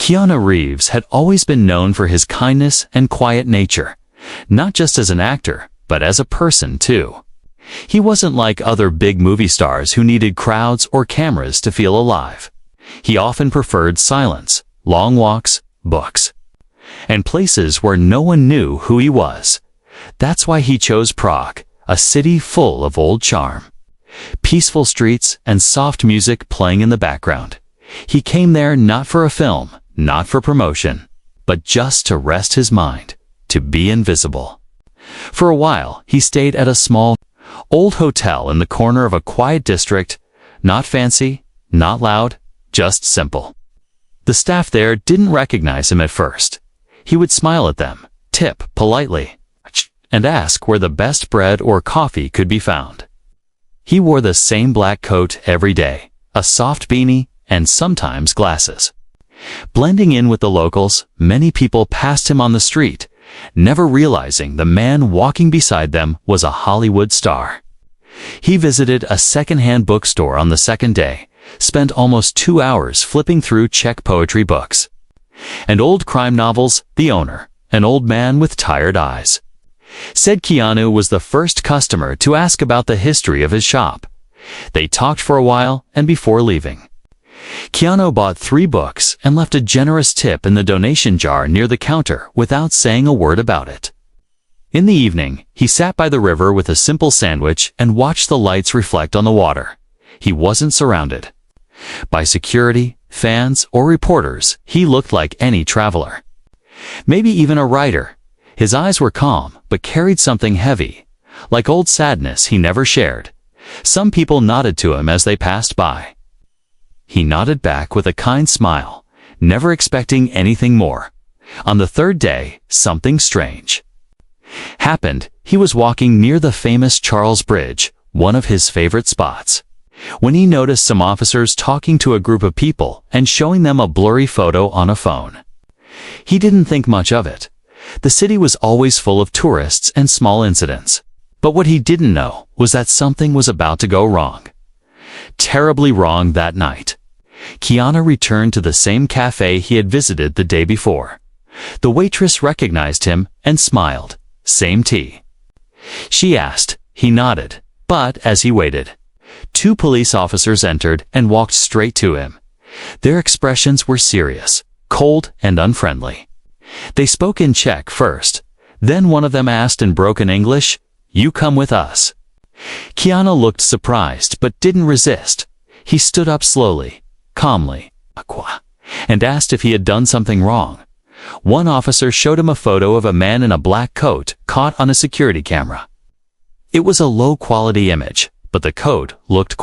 Keanu Reeves had always been known for his kindness and quiet nature, not just as an actor, but as a person too. He wasn't like other big movie stars who needed crowds or cameras to feel alive. He often preferred silence, long walks, books, and places where no one knew who he was. That's why he chose Prague, a city full of old charm. Peaceful streets and soft music playing in the background. He came there not for a film, not for promotion, but just to rest his mind, to be invisible. For a while, he stayed at a small, old hotel in the corner of a quiet district, not fancy, not loud, just simple. The staff there didn't recognize him at first. He would smile at them, tip politely, and ask where the best bread or coffee could be found. He wore the same black coat every day, a soft beanie, and sometimes glasses. Blending in with the locals, many people passed him on the street, never realizing the man walking beside them was a Hollywood star. He visited a second-hand bookstore on the second day, spent almost 2 hours flipping through Czech poetry books and old crime novels. The owner, an old man with tired eyes, said Keanu was the first customer to ask about the history of his shop. They talked for a while, and before leaving, Keanu bought 3 books and left a generous tip in the donation jar near the counter without saying a word about it. In the evening, he sat by the river with a simple sandwich and watched the lights reflect on the water. He wasn't surrounded by security, fans, or reporters. He looked like any traveler, maybe even a writer. His eyes were calm, but carried something heavy, like old sadness he never shared. Some people nodded to him as they passed by. He nodded back with a kind smile, never expecting anything more. On the third day, something strange happened. He was walking near the famous Charles Bridge, one of his favorite spots, when he noticed some officers talking to a group of people and showing them a blurry photo on a phone. He didn't think much of it. The city was always full of tourists and small incidents. But what he didn't know was that something was about to go wrong. Terribly wrong that night. Keanu returned to the same cafe he had visited the day before. The waitress recognized him and smiled. Same tea? She asked. He nodded. But as he waited, 2 police officers entered and walked straight to him. Their expressions were serious, cold, and unfriendly. They spoke in Czech first. Then one of them asked in broken English, "You come with us?" Keanu looked surprised but didn't resist. He stood up slowly, calmly, and asked if he had done something wrong. One officer showed him a photo of a man in a black coat caught on a security camera. It was a low-quality image, but the coat looked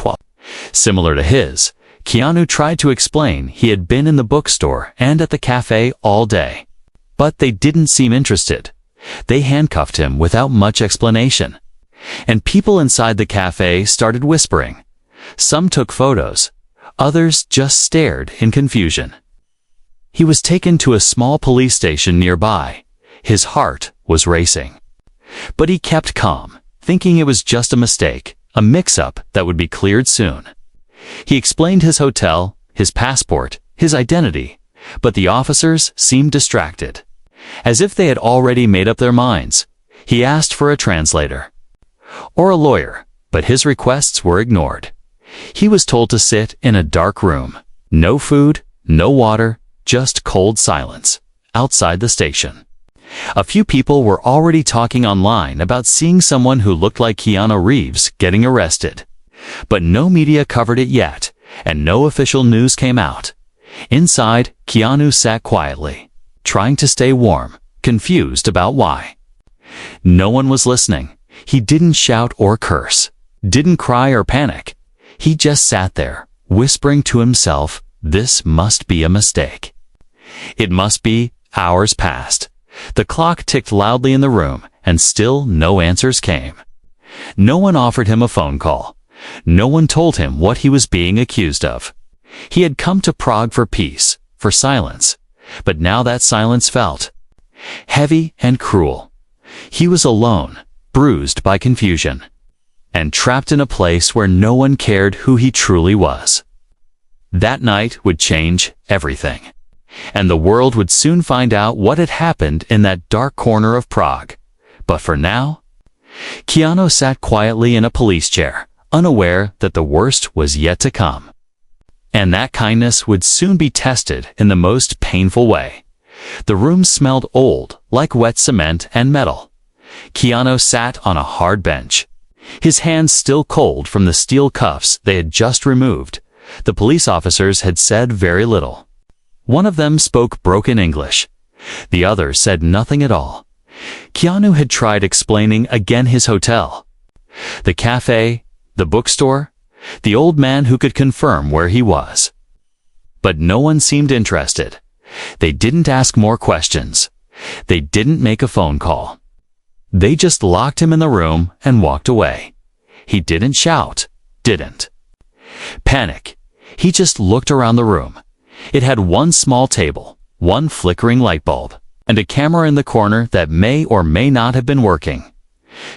similar to his. Keanu tried to explain he had been in the bookstore and at the cafe all day, but they didn't seem interested. They handcuffed him without much explanation, and people inside the cafe started whispering. Some took photos, others just stared in confusion. He was taken to a small police station nearby. His heart was racing, but he kept calm, thinking it was just a mistake, a mix-up that would be cleared soon. He explained his hotel, his passport, his identity, but the officers seemed distracted, as if they had already made up their minds. He asked for a translator or a lawyer, but his requests were ignored. He was told to sit in a dark room. No food, no water, just cold silence outside the station. A few people were already talking online about seeing someone who looked like Keanu Reeves getting arrested, but no media covered it yet, and no official news came out. Inside, Keanu sat quietly, trying to stay warm, confused about why. No one was listening. He didn't shout or curse, didn't cry or panic. He just sat there, whispering to himself, "This must be a mistake. It must be." Hours passed. The clock ticked loudly in the room, and still no answers came. No one offered him a phone call. No one told him what he was being accused of. He had come to Prague for peace, for silence, but now that silence felt heavy and cruel. He was alone, bruised by confusion, and trapped in a place where no one cared who he truly was. That night would change everything. and the world would soon find out what had happened in that dark corner of Prague. But for now, Keanu sat quietly in a police chair, unaware that the worst was yet to come. And that kindness would soon be tested in the most painful way. The room smelled old, like wet cement and metal. Keanu sat on a hard bench, his hands still cold from the steel cuffs they had just removed. The police officers had said very little. One of them spoke broken English. The other said nothing at all. Keanu had tried explaining again his hotel, the cafe, the bookstore, the old man who could confirm where he was. But no one seemed interested. They didn't ask more questions. They didn't make a phone call. They just locked him in the room and walked away. He didn't shout, didn't panic. He just looked around the room. It had one small table, one flickering light bulb, and a camera in the corner that may or may not have been working.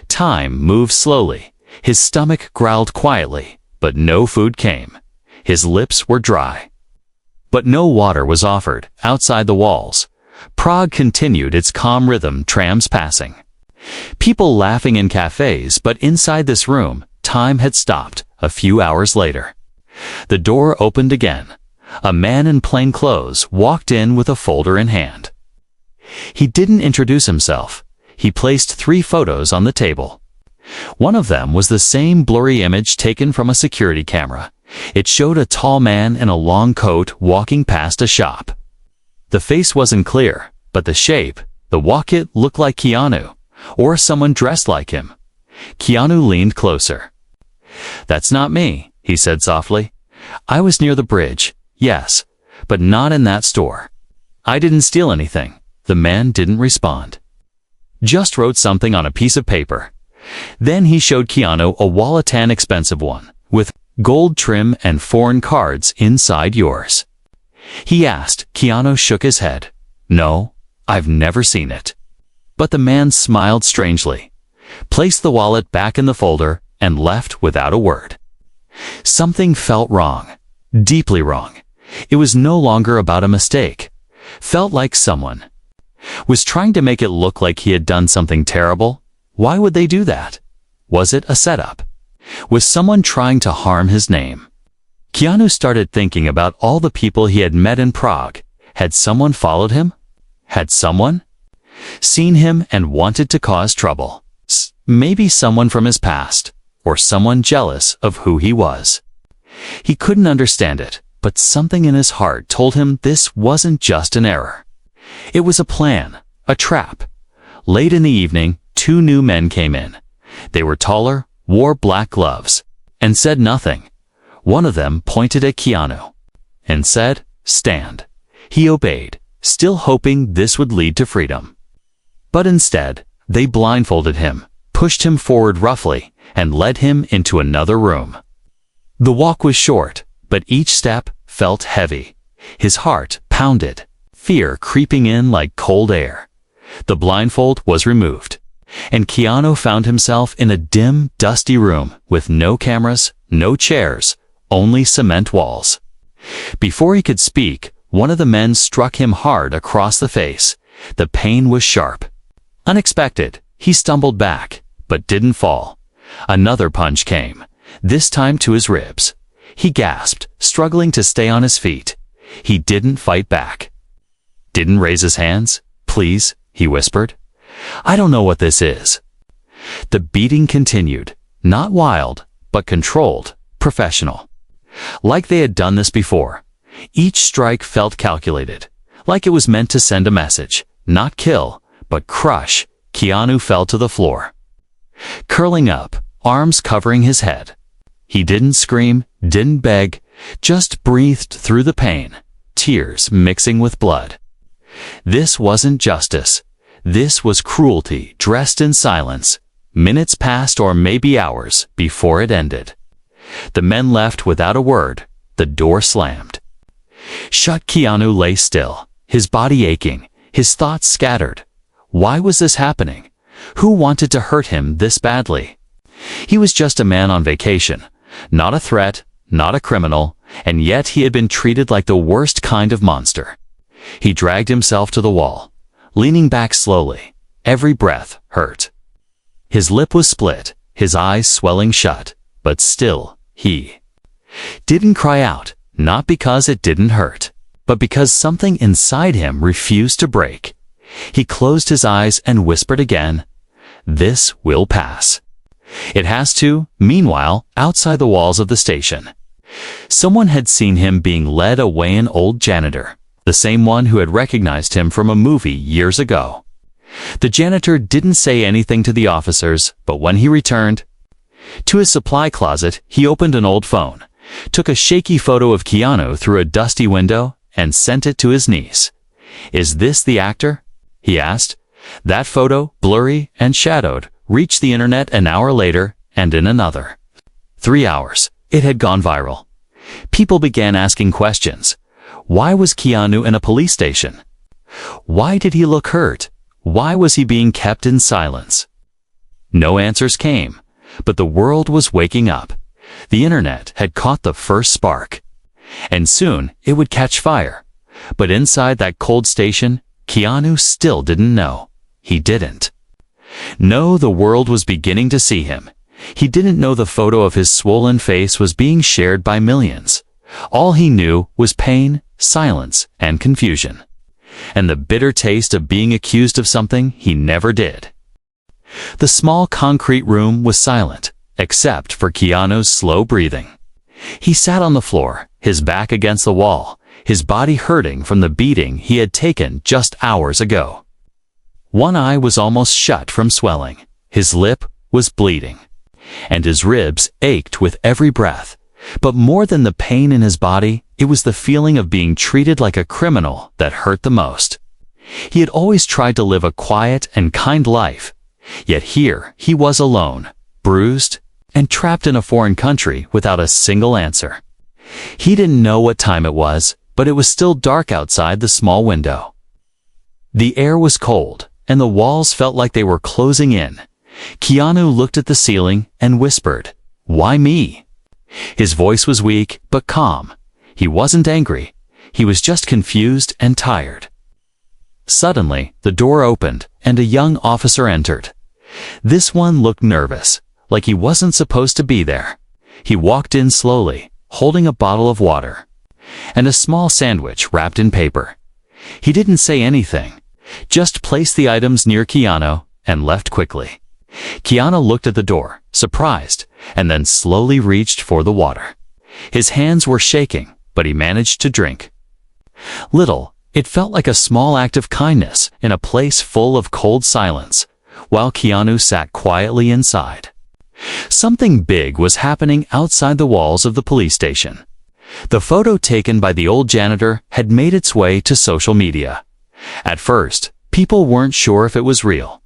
Time moved slowly. His stomach growled quietly, but no food came. His lips were dry. But no water was offered outside the walls. Prague continued its calm rhythm, trams passing, people laughing in cafes, but inside this room, time had stopped. A few hours later, the door opened again. A man in plain clothes walked in with a folder in hand. He didn't introduce himself. He placed 3 photos on the table. One of them was the same blurry image taken from a security camera. It showed a tall man in a long coat walking past a shop. The face wasn't clear, but the shape, the walk-it looked like Keanu, or someone dressed like him. Keanu leaned closer. "That's not me," he said softly. "I was near the bridge, yes, but not in that store. I didn't steal anything." The man didn't respond. Just wrote something on a piece of paper. Then he showed Keanu a wallet, an expensive one, with gold trim and foreign cards inside. "Yours?" he asked. Keanu shook his head. "No, I've never seen it." But the man smiled strangely, placed the wallet back in the folder, and left without a word. Something felt wrong, deeply wrong. It was no longer about a mistake. Felt like someone was trying to make it look like he had done something terrible. Why would they do that? Was it a setup? Was someone trying to harm his name? Keanu started thinking about all the people he had met in Prague. Had someone followed him? Had someone seen him and wanted to cause trouble? Maybe someone from his past, or someone jealous of who he was. He couldn't understand it, but something in his heart told him this wasn't just an error. It was a plan, a trap. Late in the evening, 2 new men came in. They were taller, wore black gloves, and said nothing. One of them pointed at Keanu and said, "Stand." He obeyed, still hoping this would lead to freedom. But instead, they blindfolded him, pushed him forward roughly, and led him into another room. The walk was short, but each step felt heavy. His heart pounded, fear creeping in like cold air. The blindfold was removed, and Keanu found himself in a dim, dusty room with no cameras, no chairs, only cement walls. Before he could speak, one of the men struck him hard across the face. The pain was sharp. Unexpected, he stumbled back, but didn't fall. Another punch came, this time to his ribs. He gasped, struggling to stay on his feet. He didn't fight back. Didn't raise his hands. "Please," he whispered. "I don't know what this is." The beating continued, not wild, but controlled, professional. Like they had done this before. Each strike felt calculated, like it was meant to send a message, not kill, but crush. Keanu fell to the floor, curling up, arms covering his head. He didn't scream, didn't beg, just breathed through the pain, tears mixing with blood. This wasn't justice. This was cruelty dressed in silence. Minutes passed, or maybe hours, before it ended. The men left without a word. The door slammed shut. Keanu lay still, his body aching, his thoughts scattered. Why was this happening? Who wanted to hurt him this badly? He was just a man on vacation, not a threat, not a criminal, and yet he had been treated like the worst kind of monster. He dragged himself to the wall, leaning back slowly. Every breath hurt. His lip was split, his eyes swelling shut, but still, he didn't cry out, not because it didn't hurt, but because something inside him refused to break. He closed his eyes and whispered again, "This will pass." It has to. Meanwhile, outside the walls of the station, someone had seen him being led away, an old janitor, the same one who had recognized him from a movie years ago. The janitor didn't say anything to the officers, but when he returned to his supply closet, he opened an old phone, took a shaky photo of Keanu through a dusty window, and sent it to his niece. "Is this the actor?" he asked. That photo, blurry and shadowed, reached the internet an hour later, and in another 3 hours, it had gone viral. People began asking questions. Why was Keanu in a police station? Why did he look hurt? Why was he being kept in silence? No answers came, but the world was waking up. The internet had caught the first spark, and soon it would catch fire. But inside that cold station, Keanu still didn't know. He didn't know the world was beginning to see him. He didn't know the photo of his swollen face was being shared by millions. All he knew was pain, silence, and confusion, and the bitter taste of being accused of something he never did. The small concrete room was silent, except for Keanu's slow breathing. He sat on the floor, his back against the wall, his body hurting from the beating he had taken just hours ago. One eye was almost shut from swelling, his lip was bleeding, and his ribs ached with every breath. But more than the pain in his body, it was the feeling of being treated like a criminal that hurt the most. He had always tried to live a quiet and kind life, yet here he was alone, bruised, and trapped in a foreign country without a single answer. He didn't know what time it was, but it was still dark outside the small window. The air was cold, and the walls felt like they were closing in. Keanu looked at the ceiling and whispered, "Why me?" His voice was weak, but calm. He wasn't angry. He was just confused and tired. Suddenly, the door opened, and a young officer entered. This one looked nervous, like he wasn't supposed to be there. He walked in slowly, holding a bottle of water and a small sandwich wrapped in paper. He didn't say anything, just placed the items near Keanu and left quickly. Keanu looked at the door, surprised, and then slowly reached for the water. His hands were shaking, but he managed to drink. Little, it felt like a small act of kindness in a place full of cold silence, while Keanu sat quietly inside. Something big was happening outside the walls of the police station. The photo taken by the old janitor had made its way to social media. At first, people weren't sure if it was real.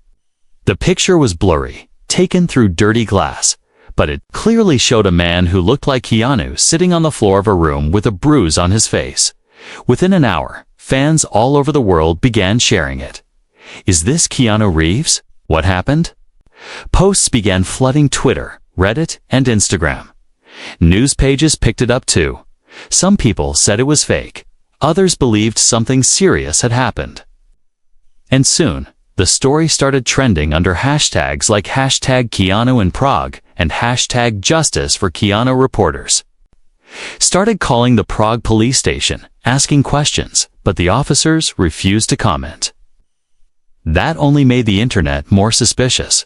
The picture was blurry, taken through dirty glass, but it clearly showed a man who looked like Keanu sitting on the floor of a room with a bruise on his face. Within an hour, fans all over the world began sharing it. Is this Keanu Reeves? What happened? Posts began flooding Twitter, Reddit, and Instagram. News pages picked it up too. Some people said it was fake. Others believed something serious had happened. And soon, the story started trending under hashtags like #Keanu in Prague and #Justice for Keanu reporters. Started calling the Prague police station, asking questions, but the officers refused to comment. That only made the internet more suspicious.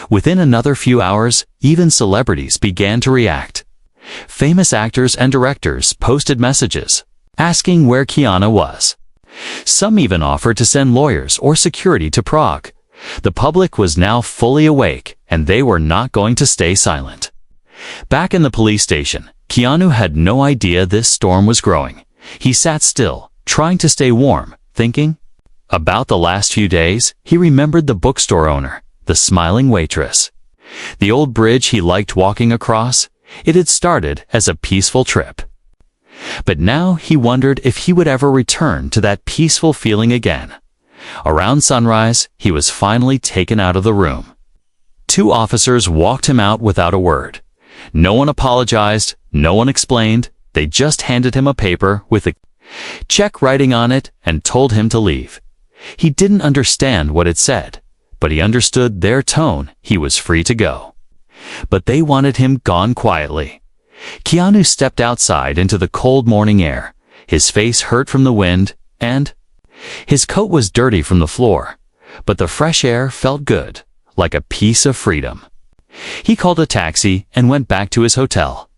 Within another few hours, even celebrities began to react. Famous actors and directors posted messages, asking where Keanu was. Some even offered to send lawyers or security to Prague. The public was now fully awake, and they were not going to stay silent. Back in the police station, Keanu had no idea this storm was growing. He sat still, trying to stay warm, thinking about the last few days. He remembered the bookstore owner, the smiling waitress, the old bridge he liked walking across. It had started as a peaceful trip. But now he wondered if he would ever return to that peaceful feeling again. Around sunrise, he was finally taken out of the room. 2 officers walked him out without a word. No one apologized, no one explained. They just handed him a paper with a check writing on it, and told him to leave. He didn't understand what it said, but he understood their tone. He was free to go. But they wanted him gone quietly. Keanu stepped outside into the cold morning air. His face hurt from the wind, and his coat was dirty from the floor. But the fresh air felt good, like a piece of freedom. He called a taxi and went back to his hotel.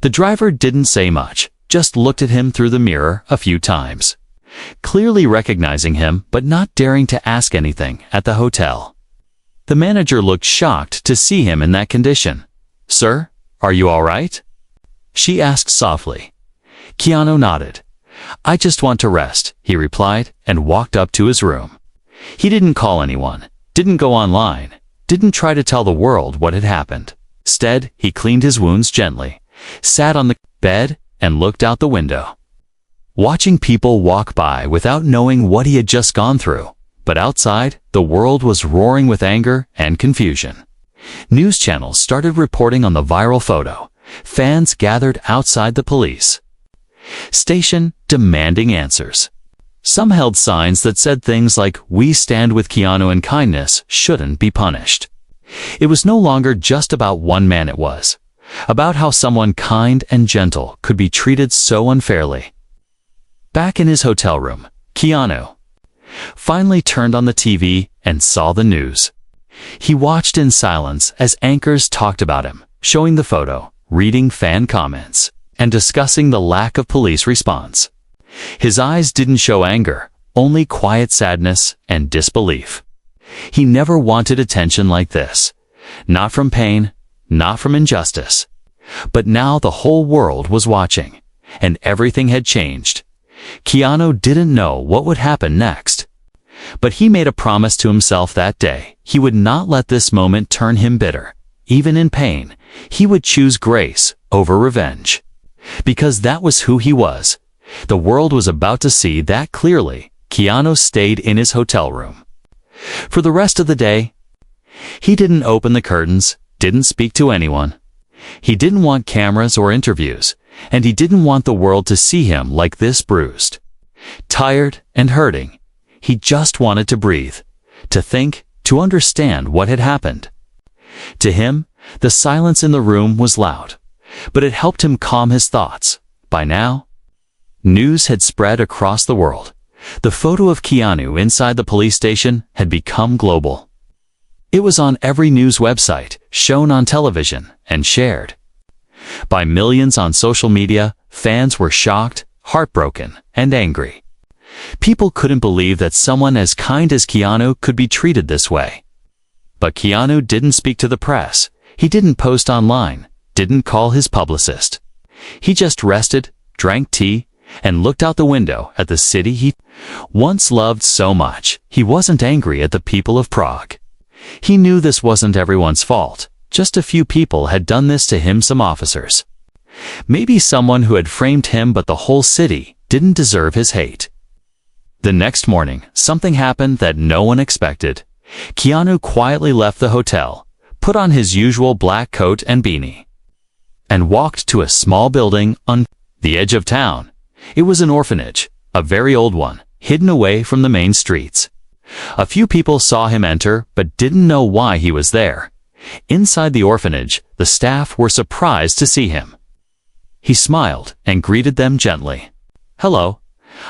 The driver didn't say much, just looked at him through the mirror a few times, clearly recognizing him but not daring to ask anything at the hotel. The manager looked shocked to see him in that condition. "Sir, are you all right?" she asked softly. Keanu nodded. "I just want to rest," he replied, and walked up to his room. He didn't call anyone, didn't go online, didn't try to tell the world what had happened. Instead, he cleaned his wounds gently, sat on the bed, and looked out the window, watching people walk by without knowing what he had just gone through. But outside, the world was roaring with anger and confusion. News channels started reporting on the viral photo. Fans gathered outside the police station, demanding answers. Some held signs that said things like, "We stand with Keanu and kindness shouldn't be punished." It was no longer just about one man, it was about how someone kind and gentle could be treated so unfairly. Back in his hotel room, Keanu finally turned on the TV and saw the news. He watched in silence as anchors talked about him, showing the photo, reading fan comments, and discussing the lack of police response. His eyes didn't show anger, only quiet sadness and disbelief. He never wanted attention like this. Not from pain, not from injustice. But now the whole world was watching, and everything had changed. Keanu didn't know what would happen next. But he made a promise to himself that day. He would not let this moment turn him bitter. Even in pain, he would choose grace over revenge. Because that was who he was. The world was about to see that clearly. Keanu stayed in his hotel room. For the rest of the day, he didn't open the curtains, didn't speak to anyone. He didn't want cameras or interviews, and he didn't want the world to see him like this, bruised, tired, and hurting. He just wanted to breathe, to think, to understand what had happened. To him, the silence in the room was loud, but it helped him calm his thoughts. By now, news had spread across the world. The photo of Keanu inside the police station had become global. It was on every news website, shown on television, and shared by millions on social media. Fans were shocked, heartbroken, and angry. People couldn't believe that someone as kind as Keanu could be treated this way. But Keanu didn't speak to the press. He didn't post online, didn't call his publicist. He just rested, drank tea, and looked out the window at the city he once loved so much. He wasn't angry at the people of Prague. He knew this wasn't everyone's fault. Just a few people had done this to him, some officers. Maybe someone who had framed him, but the whole city didn't deserve his hate. The next morning, something happened that no one expected. Keanu quietly left the hotel, put on his usual black coat and beanie, and walked to a small building on the edge of town. It was an orphanage, a very old one, hidden away from the main streets. A few people saw him enter, but didn't know why he was there. Inside the orphanage, the staff were surprised to see him. He smiled and greeted them gently. "Hello,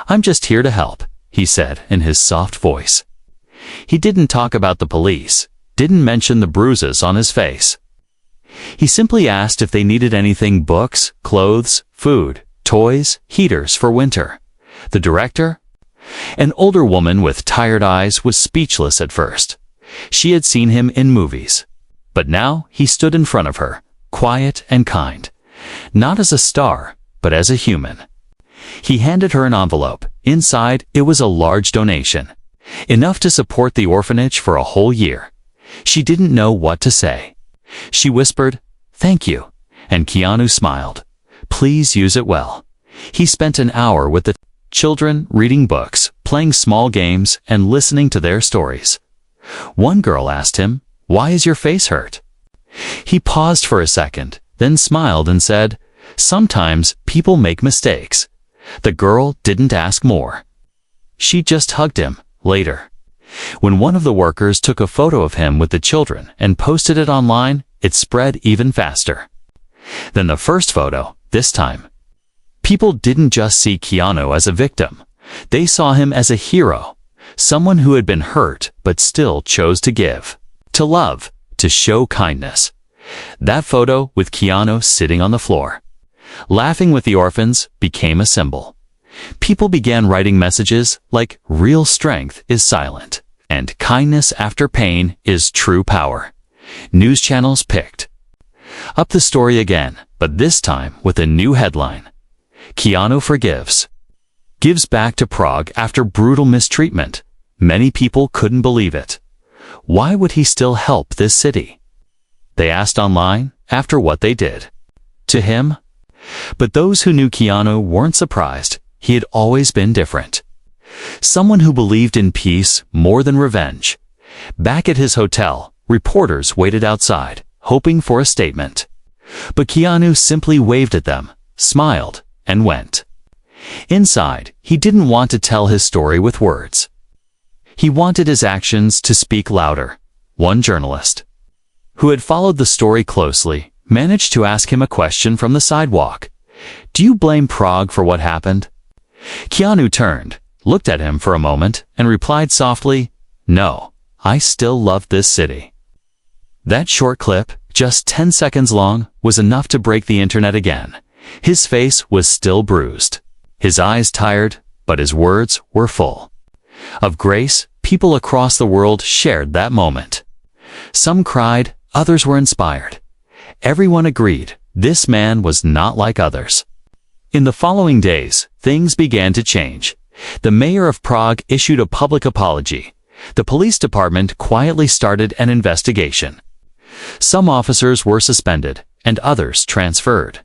I'm just here to help," he said in his soft voice. He didn't talk about the police, didn't mention the bruises on his face. He simply asked if they needed anything: books, clothes, food, toys, heaters for winter. The director, an older woman with tired eyes, was speechless at first. She had seen him in movies. But now he stood in front of her, quiet and kind, not as a star, but as a human. He handed her an envelope. Inside, it was a large donation, enough to support the orphanage for a whole year. She didn't know what to say. She whispered, "Thank you," and Keanu smiled. "Please use it well." He spent an hour with the children, reading books, playing small games, and listening to their stories. One girl asked him, "Why is your face hurt?" He paused for a second, then smiled and said, "Sometimes people make mistakes. The girl didn't ask more. She just hugged him. Later, when one of the workers took a photo of him with the children and posted it online, it spread even faster than the first photo. This time, people didn't just see Keanu as a victim. They saw him as a hero, someone who had been hurt but still chose to give, to love, to show kindness. That photo with Keanu sitting on the floor, laughing with the orphans, became a symbol. People began writing messages like "Real strength is silent" and "Kindness after pain is true power." News channels picked up the story again, but this time with a new headline: Keanu forgives. Gives back to Prague after brutal mistreatment. Many people couldn't believe it. Why would he still help this city? They asked online after what they did to him. But those who knew Keanu weren't surprised. He had always been different. Someone who believed in peace more than revenge. Back at his hotel, reporters waited outside, hoping for a statement. But Keanu simply waved at them, smiled, and went. Inside, he didn't want to tell his story with words. He wanted his actions to speak louder. One journalist, who had followed the story closely, managed to ask him a question from the sidewalk. "Do you blame Prague for what happened?" Keanu turned, looked at him for a moment, and replied softly, "No, I still love this city." That short clip, just 10 seconds long, was enough to break the internet again. His face was still bruised, his eyes tired, but his words were full of grace. People across the world shared that moment. Some cried, others were inspired. Everyone agreed, this man was not like others. In the following days, things began to change. The mayor of Prague issued a public apology. The police department quietly started an investigation. Some officers were suspended, and others transferred.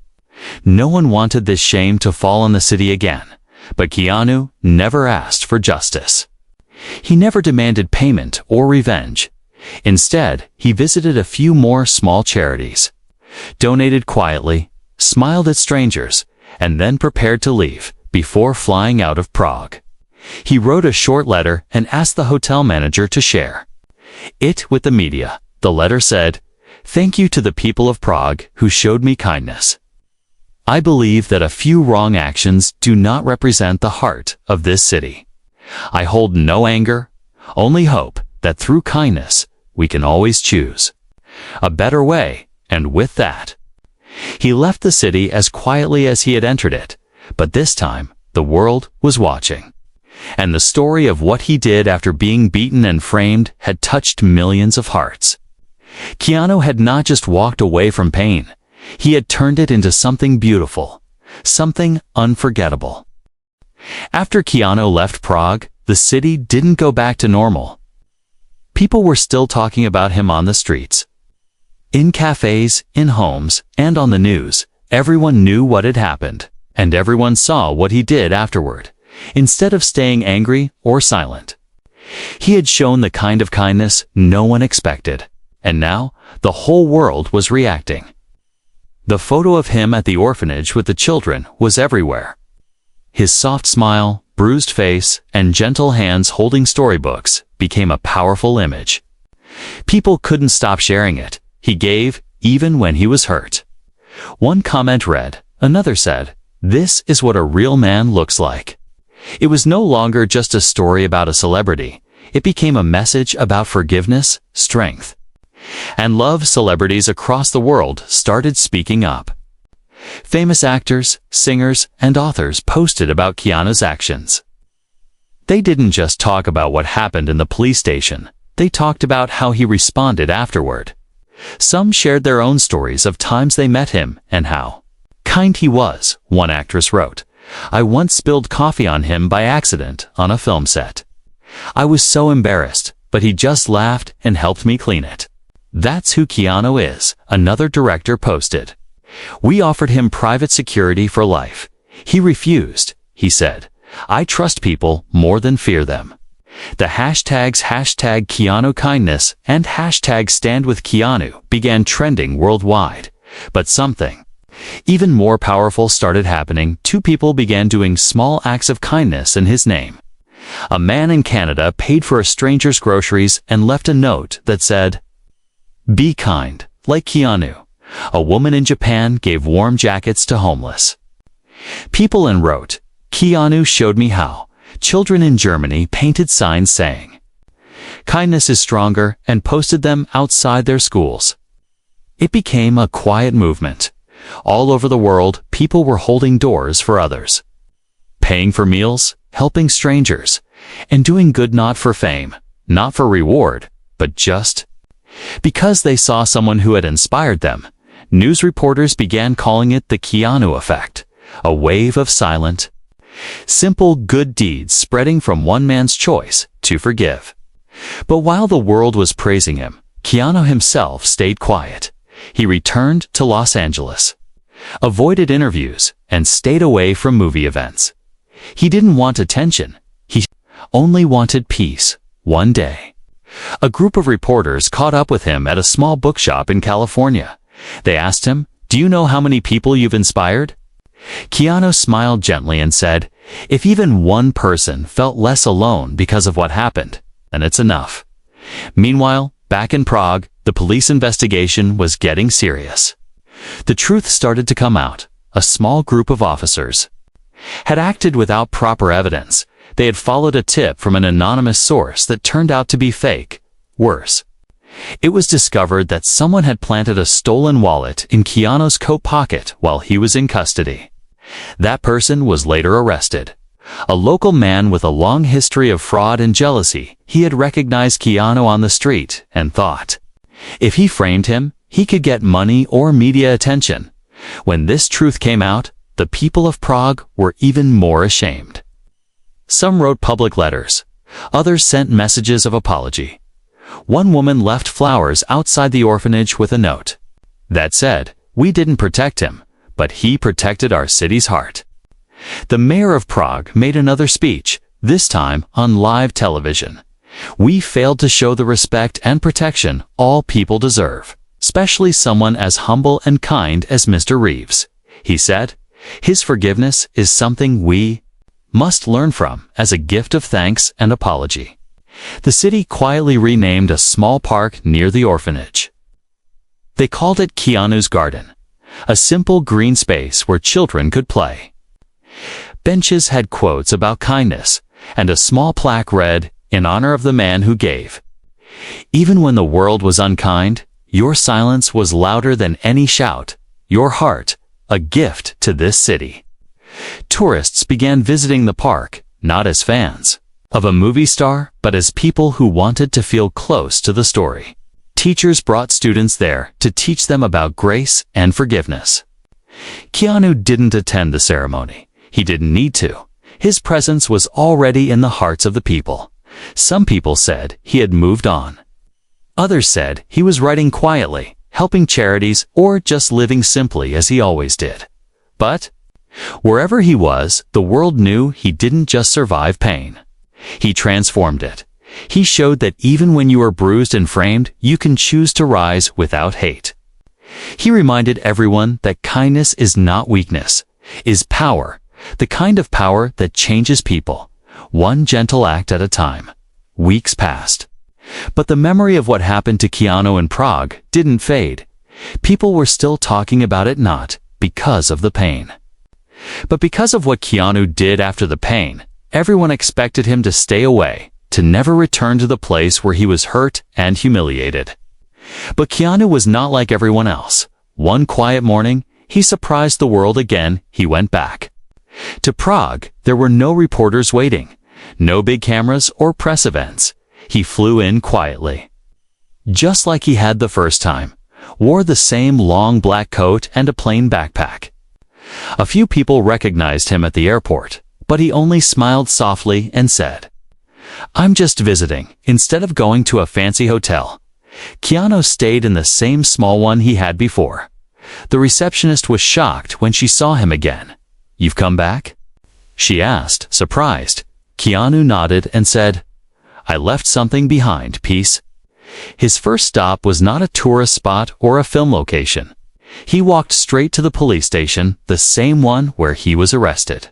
No one wanted this shame to fall on the city again, but Keanu never asked for justice. He never demanded payment or revenge. Instead, he visited a few more small charities, donated quietly, smiled at strangers, and then prepared to leave before flying out of Prague. He wrote a short letter and asked the hotel manager to share it with the media. The letter said, "Thank you to the people of Prague who showed me kindness. I believe that a few wrong actions do not represent the heart of this city. I hold no anger, only hope that through kindness we can always choose a better way." And with that, he left the city as quietly as he had entered it, but this time the world was watching. And the story of what he did after being beaten and framed had touched millions of hearts. Keanu had not just walked away from pain, he had turned it into something beautiful, something unforgettable. After Keanu left Prague, the city didn't go back to normal. People were still talking about him on the streets, in cafes, in homes, and on the news. Everyone knew what had happened, and everyone saw what he did afterward. Instead of staying angry or silent, he had shown the kind of kindness no one expected, and now the whole world was reacting. The photo of him at the orphanage with the children was everywhere. His soft smile, bruised face, and gentle hands holding storybooks became a powerful image. People couldn't stop sharing it. He gave, even when he was hurt. One comment read, another said, "This is what a real man looks like." It was no longer just a story about a celebrity. It became a message about forgiveness, strength, and love. Celebrities across the world started speaking up. Famous actors, singers, and authors posted about Keanu's actions. They didn't just talk about what happened in the police station. They talked about how he responded afterward. Some shared their own stories of times they met him and how kind he was. One actress wrote, "I once spilled coffee on him by accident on a film set. I was so embarrassed, but he just laughed and helped me clean it." That's who Keanu is, another director posted. "We offered him private security for life. He refused. He said, 'I trust people more than fear them.'" The hashtags #KeanuKindness and #StandWithKeanu began trending worldwide. But something Even more powerful started happening. Two people began doing small acts of kindness in his name. A man in Canada paid for a stranger's groceries and left a note that said, "Be kind, like Keanu." A woman in Japan gave warm jackets to homeless people and wrote, "Keanu showed me how." Children in Germany painted signs saying, "Kindness is stronger," and posted them outside their schools. It became a quiet movement. All over the world, people were holding doors for others, paying for meals, helping strangers, and doing good not for fame, not for reward, but just because they saw someone who had inspired them. News reporters began calling it the Keanu effect, a wave of silent, simple good deeds spreading from one man's choice to forgive. But while the world was praising him, Keanu himself stayed quiet. He returned to Los Angeles, avoided interviews, and stayed away from movie events. He didn't want attention. He only wanted peace. One day, a group of reporters caught up with him at a small bookshop in California. They asked him, "Do you know how many people you've inspired?" Keanu smiled gently and said, "If even one person felt less alone because of what happened, then it's enough." Meanwhile, back in Prague, the police investigation was getting serious. The truth started to come out. A small group of officers had acted without proper evidence. They had followed a tip from an anonymous source that turned out to be fake. Worse, it was discovered that someone had planted a stolen wallet in Keanu's coat pocket while he was in custody. That person was later arrested. A local man with a long history of fraud and jealousy, he had recognized Keanu on the street and thought, if he framed him, he could get money or media attention. When this truth came out, the people of Prague were even more ashamed. Some wrote public letters. Others sent messages of apology. One woman left flowers outside the orphanage with a note that said, "We didn't protect him, but he protected our city's heart." The mayor of Prague made another speech, this time on live television. "We failed to show the respect and protection all people deserve, especially someone as humble and kind as Mr. Reeves," he said. "His forgiveness is something we must learn from as a gift of thanks and apology." The city quietly renamed a small park near the orphanage. They called it Keanu's Garden, a simple green space where children could play. Benches had quotes about kindness, and a small plaque read, "In honor of the man who gave." Even when the world was unkind, your silence was louder than any shout. Your heart, a gift to this city. Tourists began visiting the park, not as fans of a movie star, but as people who wanted to feel close to the story. Teachers brought students there to teach them about grace and forgiveness. Keanu didn't attend the ceremony. He didn't need to. His presence was already in the hearts of the people. Some people said he had moved on. Others said he was writing quietly, helping charities, or just living simply as he always did. But wherever he was, the world knew he didn't just survive pain. He transformed it. He showed that even when you are bruised and framed, you can choose to rise without hate. He reminded everyone that kindness is not weakness, is power, the kind of power that changes people, one gentle act at a time. Weeks passed. But the memory of what happened to Keanu in Prague didn't fade. People were still talking about it, not because of the pain, but because of what Keanu did after the pain. Everyone expected him to stay away, to never return to the place where he was hurt and humiliated. But Keanu was not like everyone else. One quiet morning, he surprised the world again. He went back to Prague. There were no reporters waiting, no big cameras or press events. He flew in quietly, just like he had the first time, wore the same long black coat and a plain backpack. A few people recognized him at the airport, but he only smiled softly and said, "I'm just visiting," instead of going to a fancy hotel. Keanu stayed in the same small one he had before. The receptionist was shocked when she saw him again. "You've come back?" she asked, surprised. Keanu nodded and said, "I left something behind, peace." His first stop was not a tourist spot or a film location. He walked straight to the police station, the same one where he was arrested.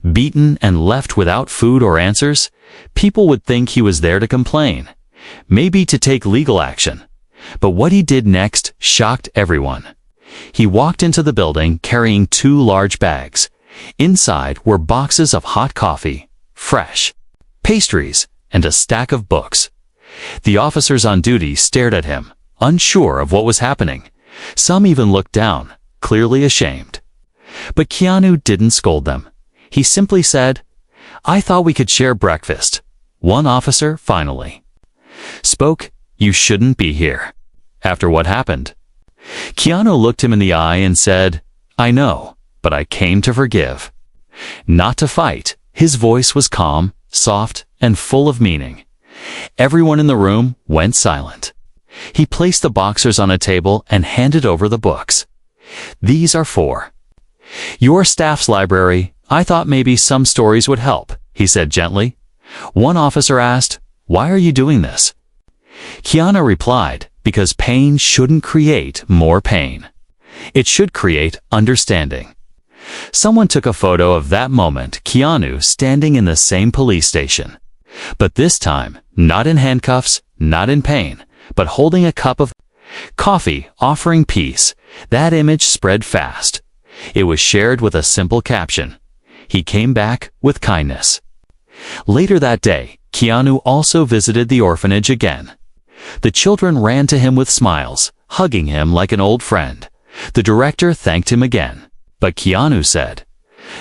Beaten and left without food or answers, people would think he was there to complain, maybe to take legal action. But what he did next shocked everyone. He walked into the building carrying 2 large bags. Inside were boxes of hot coffee, fresh, pastries, and a stack of books. The officers on duty stared at him, unsure of what was happening. Some even looked down, clearly ashamed. But Keanu didn't scold them. He simply said, "I thought we could share breakfast." One officer finally spoke, "You shouldn't be here." After what happened, Keanu looked him in the eye and said, "I know, but I came to forgive, not to fight." His voice was calm, soft, and full of meaning. Everyone in the room went silent. He placed the boxers on a table and handed over the books. "These are for your staff's library. I thought maybe some stories would help," he said gently. One officer asked, "Why are you doing this?" Keanu replied, "Because pain shouldn't create more pain. It should create understanding." Someone took a photo of that moment, Keanu standing in the same police station. But this time, not in handcuffs, not in pain, but holding a cup of coffee, offering peace. That image spread fast. It was shared with a simple caption: "He came back with kindness." Later that day, Keanu also visited the orphanage again. The children ran to him with smiles, hugging him like an old friend. The director thanked him again. But Keanu said,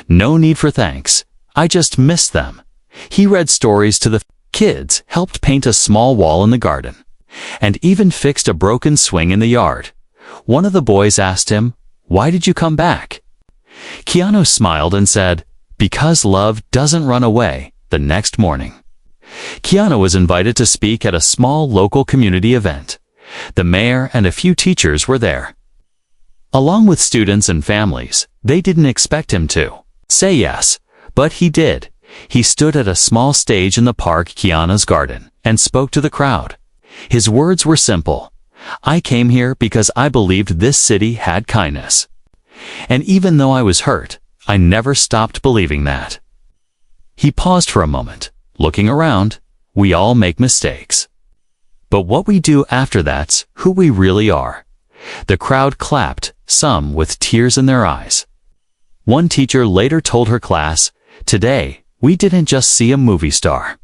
"No need for thanks. I just missed them." He read stories to the kids, helped paint a small wall in the garden, and even fixed a broken swing in the yard. One of the boys asked him, "Why did you come back?" Keanu smiled and said, "Because love doesn't run away." The next morning, Keanu was invited to speak at a small local community event. The mayor and a few teachers were there. Along with students and families, they didn't expect him to say yes, but he did. He stood at a small stage in the park, Keanu's garden, and spoke to the crowd. His words were simple: "I came here because I believed this city had kindness. And even though I was hurt, I never stopped believing that." He paused for a moment, looking around. We all make mistakes. But what we do after that's who we really are. The crowd clapped, some with tears in their eyes. One teacher later told her class, "Today, we didn't just see a movie star.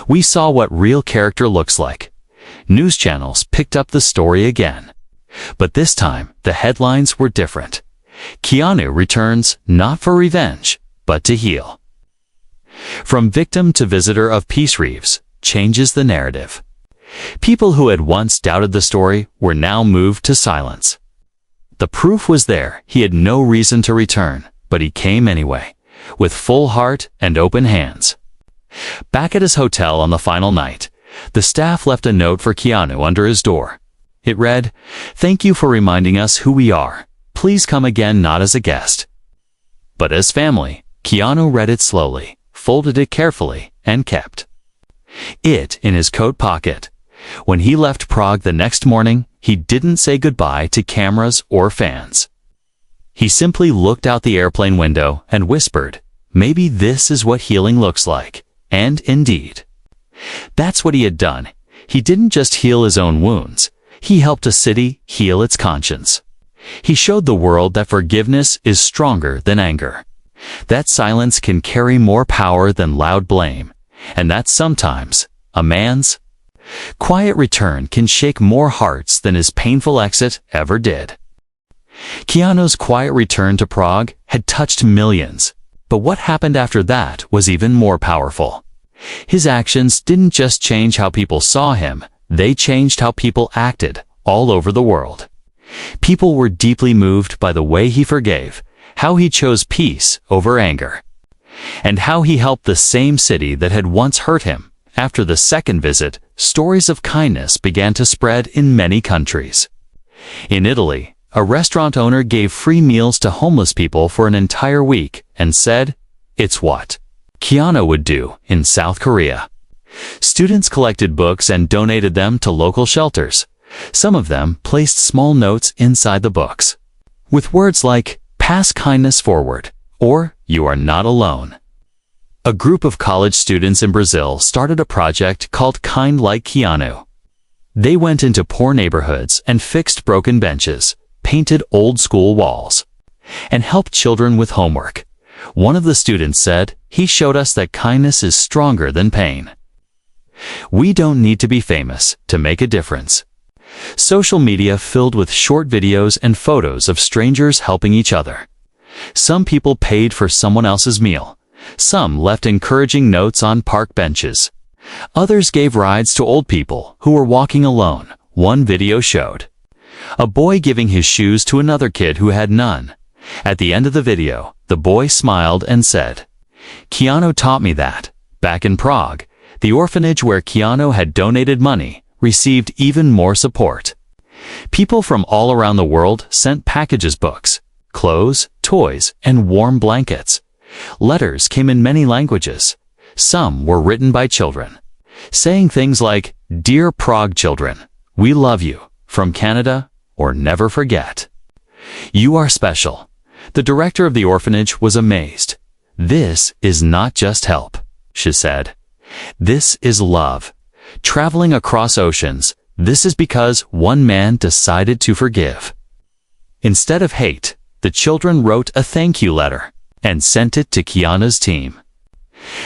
We saw what real character looks like." News channels picked up the story again. But this time, the headlines were different. Keanu returns not for revenge, but to heal. From victim to visitor of peace, Reeves changes the narrative. People who had once doubted the story were now moved to silence. The proof was there. He had no reason to return, but he came anyway, with full heart and open hands. Back at his hotel on the final night, the staff left a note for Keanu under his door. It read, "Thank you for reminding us who we are. Please come again, not as a guest, but as family." Keanu read it slowly, folded it carefully, and kept it in his coat pocket. When he left Prague the next morning, he didn't say goodbye to cameras or fans. He simply looked out the airplane window and whispered, "Maybe this is what healing looks like." And indeed, that's what he had done. He didn't just heal his own wounds. He helped a city heal its conscience. He showed the world that forgiveness is stronger than anger, that silence can carry more power than loud blame, and that sometimes a man's quiet return can shake more hearts than his painful exit ever did. Keanu's quiet return to Prague had touched millions, but what happened after that was even more powerful. His actions didn't just change how people saw him, they changed how people acted all over the world. People were deeply moved by the way he forgave, how he chose peace over anger, and how he helped the same city that had once hurt him. After the second visit, stories of kindness began to spread in many countries. In Italy, a restaurant owner gave free meals to homeless people for an entire week and said, "It's what Keanu would do." In South Korea, students collected books and donated them to local shelters. Some of them placed small notes inside the books, with words like, "Pass kindness forward," or "You are not alone." A group of college students in Brazil started a project called Kind Like Keanu. They went into poor neighborhoods and fixed broken benches, painted old school walls, and helped children with homework. One of the students said, "He showed us that kindness is stronger than pain." We don't need to be famous to make a difference. Social media filled with short videos and photos of strangers helping each other. Some people paid for someone else's meal. Some left encouraging notes on park benches. Others gave rides to old people who were walking alone. One video showed a boy giving his shoes to another kid who had none. At the end of the video, the boy smiled and said, "Keanu taught me that." Back in Prague, the orphanage where Keanu had donated money received even more support. People from all around the world sent packages, books, clothes, toys, and warm blankets. Letters came in many languages. Some were written by children, saying things like, "Dear Prague children, we love you," from Canada, or "Never forget. You are special." The director of the orphanage was amazed. "This is not just help," she said. "This is love. Traveling across oceans, this is because one man decided to forgive." Instead of hate, the children wrote a thank you letter and sent it to Keanu's team.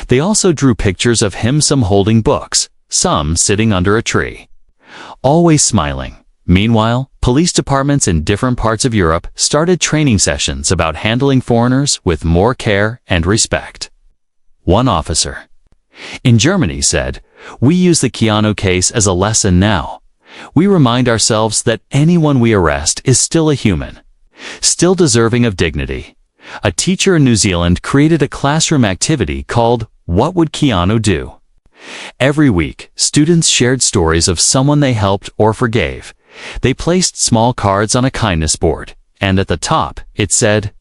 They also drew pictures of him, some holding books, some sitting under a tree, always smiling. Meanwhile, police departments in different parts of Europe started training sessions about handling foreigners with more care and respect. One officer in Germany said, "We use the Keanu case as a lesson now. We remind ourselves that anyone we arrest is still a human, still deserving of dignity." A teacher in New Zealand created a classroom activity called "What Would Keanu Do?" Every week, students shared stories of someone they helped or forgave. They placed small cards on a kindness board, and at the top, it said,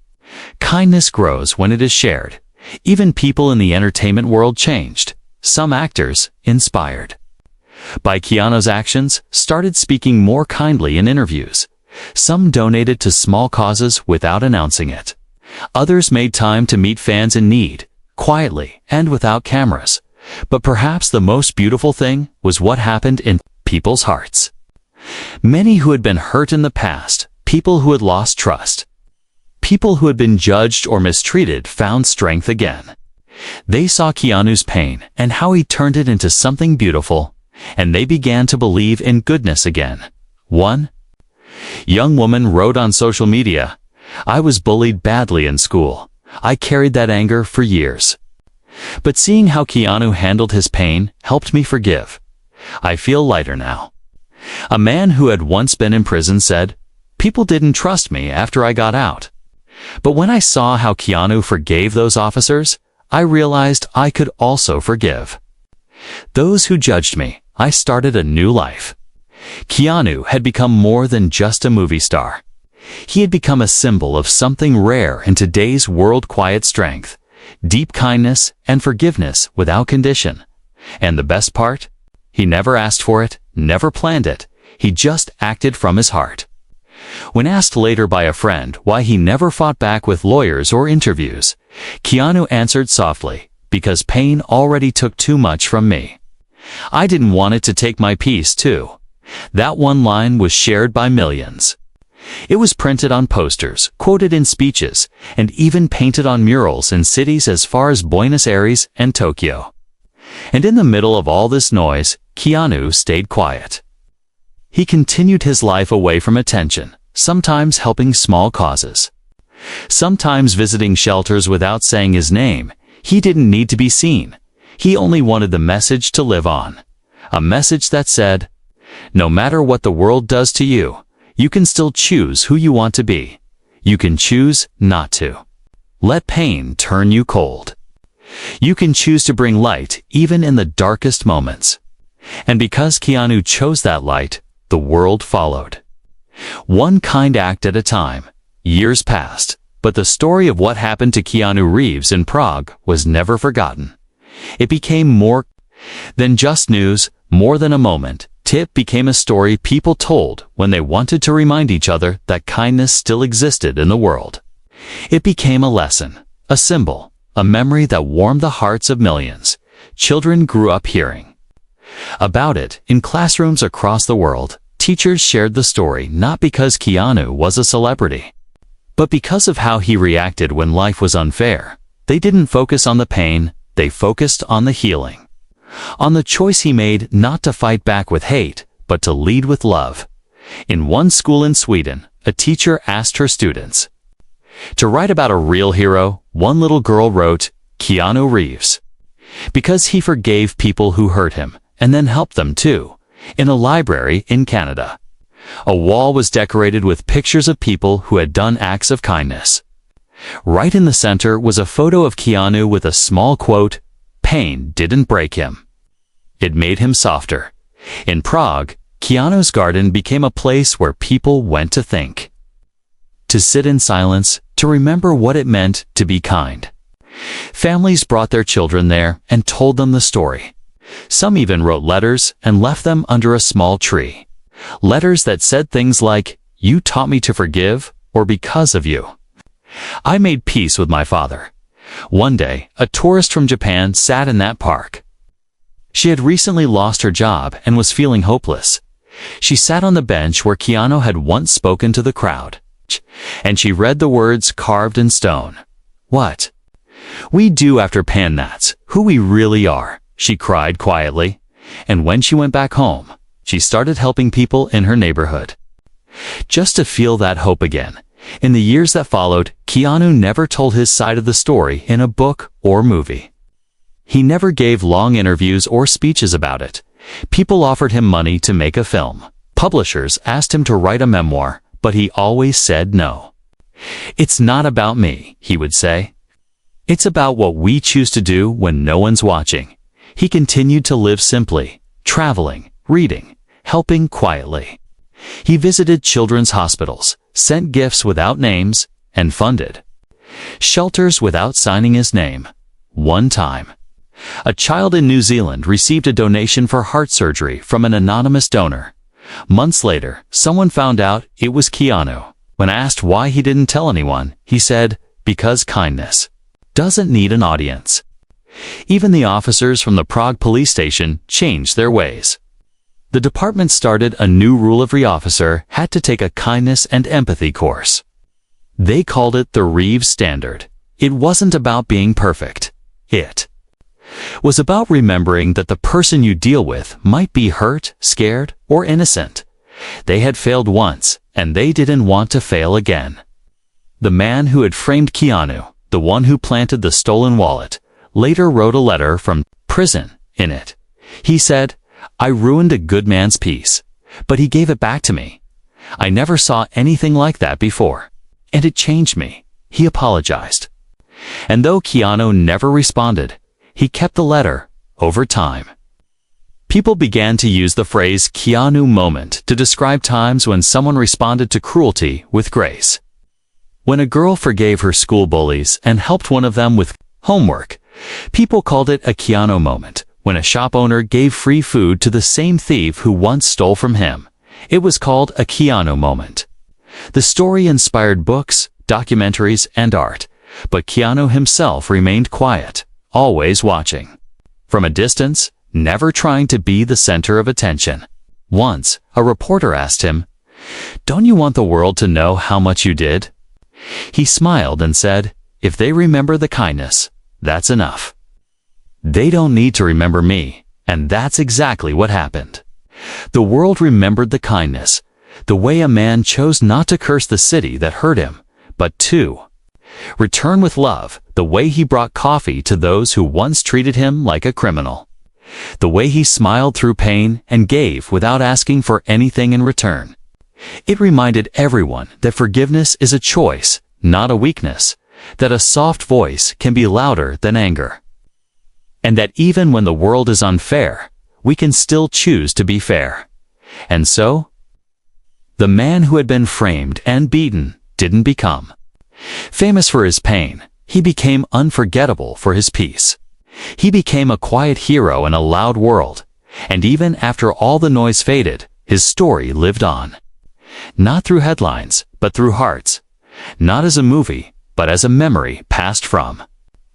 "Kindness grows when it is shared." Even people in the entertainment world changed. Some actors, inspired by Keanu's actions, started speaking more kindly in interviews. Some donated to small causes without announcing it. Others made time to meet fans in need, quietly and without cameras. But perhaps the most beautiful thing was what happened in people's hearts. Many who had been hurt in the past, people who had lost trust, people who had been judged or mistreated found strength again. They saw Keanu's pain and how he turned it into something beautiful, and they began to believe in goodness again. One young woman wrote on social media, "I was bullied badly in school. I carried that anger for years. But seeing how Keanu handled his pain helped me forgive. I feel lighter now." A man who had once been in prison said, "People didn't trust me after I got out. But when I saw how Keanu forgave those officers, I realized I could also forgive those who judged me. I started a new life." Keanu had become more than just a movie star. He had become a symbol of something rare in today's world: quiet strength, deep kindness, and forgiveness without condition. And the best part? He never asked for it, never planned it. He just acted from his heart. When asked later by a friend why he never fought back with lawyers or interviews, Keanu answered softly, "Because pain already took too much from me. I didn't want it to take my peace too." That one line was shared by millions. It was printed on posters, quoted in speeches, and even painted on murals in cities as far as Buenos Aires and Tokyo. And in the middle of all this noise, Keanu stayed quiet. He continued his life away from attention, sometimes helping small causes, sometimes visiting shelters without saying his name. He didn't need to be seen. He only wanted the message to live on. A message that said, no matter what the world does to you, you can still choose who you want to be. You can choose not to let pain turn you cold. You can choose to bring light even in the darkest moments. And because Keanu chose that light, the world followed. One kind act at a time. Years passed, but the story of what happened to Keanu Reeves in Prague was never forgotten. It became more than just news, more than a moment. Tip became a story people told when they wanted to remind each other that kindness still existed in the world. It became a lesson, a symbol, a memory that warmed the hearts of millions. Children grew up hearing about it in classrooms across the world. Teachers shared the story not because Keanu was a celebrity, but because of how he reacted when life was unfair. They didn't focus on the pain, they focused on the healing. On the choice he made not to fight back with hate, but to lead with love. In one school in Sweden, a teacher asked her students to write about a real hero. One little girl wrote, Keanu Reeves, because he forgave people who hurt him, and then helped them too. In a library in Canada, a wall was decorated with pictures of people who had done acts of kindness. Right in the center was a photo of Keanu with a small quote, "Pain didn't break him. It made him softer." In Prague, Keanu's garden became a place where people went to think, to sit in silence, to remember what it meant to be kind. Families brought their children there and told them the story. Some even wrote letters and left them under a small tree. Letters that said things like, "You taught me to forgive," or "Because of you, I made peace with my father." One day, a tourist from Japan sat in that park. She had recently lost her job and was feeling hopeless. She sat on the bench where Keanu had once spoken to the crowd, and she read the words carved in stone. "What we do after pain, that's who we really are," she cried quietly. And when she went back home, she started helping people in her neighborhood, just to feel that hope again. In the years that followed, Keanu never told his side of the story in a book or movie. He never gave long interviews or speeches about it. People offered him money to make a film. Publishers asked him to write a memoir, but he always said no. "It's not about me," he would say. "It's about what we choose to do when no one's watching." He continued to live simply, traveling, reading, helping quietly. He visited children's hospitals, sent gifts without names, and funded shelters without signing his name. One time, a child in New Zealand received a donation for heart surgery from an anonymous donor. Months later, someone found out it was Keanu. When asked why he didn't tell anyone, he said, "Because kindness doesn't need an audience." Even the officers from the Prague police station changed their ways. The department started a new rule: every officer had to take a kindness and empathy course. They called it the Reeves standard. It wasn't about being perfect. It was about remembering that the person you deal with might be hurt, scared, or innocent. They had failed once, and they didn't want to fail again. The man who had framed Keanu, the one who planted the stolen wallet, later wrote a letter from prison. In it, he said, "I ruined a good man's peace, but he gave it back to me. I never saw anything like that before, and it changed me." He apologized. And though Keanu never responded, he kept the letter. Over time, people began to use the phrase Keanu moment to describe times when someone responded to cruelty with grace. When a girl forgave her school bullies and helped one of them with homework, people called it a Keanu moment. When a shop owner gave free food to the same thief who once stole from him, it was called a Keanu moment. The story inspired books, documentaries, and art, but Keanu himself remained quiet, always watching from a distance, never trying to be the center of attention. Once, a reporter asked him, "Don't you want the world to know how much you did?" He smiled and said, "If they remember the kindness, that's enough. They don't need to remember me." And that's exactly what happened. The world remembered the kindness, the way a man chose not to curse the city that hurt him, but to return with love, the way he brought coffee to those who once treated him like a criminal, the way he smiled through pain and gave without asking for anything in return. It reminded everyone that forgiveness is a choice, not a weakness, that a soft voice can be louder than anger, and that even when the world is unfair, we can still choose to be fair. And so, the man who had been framed and beaten didn't become famous for his pain. He became unforgettable for his peace. He became a quiet hero in a loud world, And even after all the noise faded, his story lived on. Not through headlines, but through hearts. Not as a movie, but as a memory passed from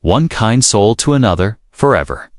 one kind soul to another forever.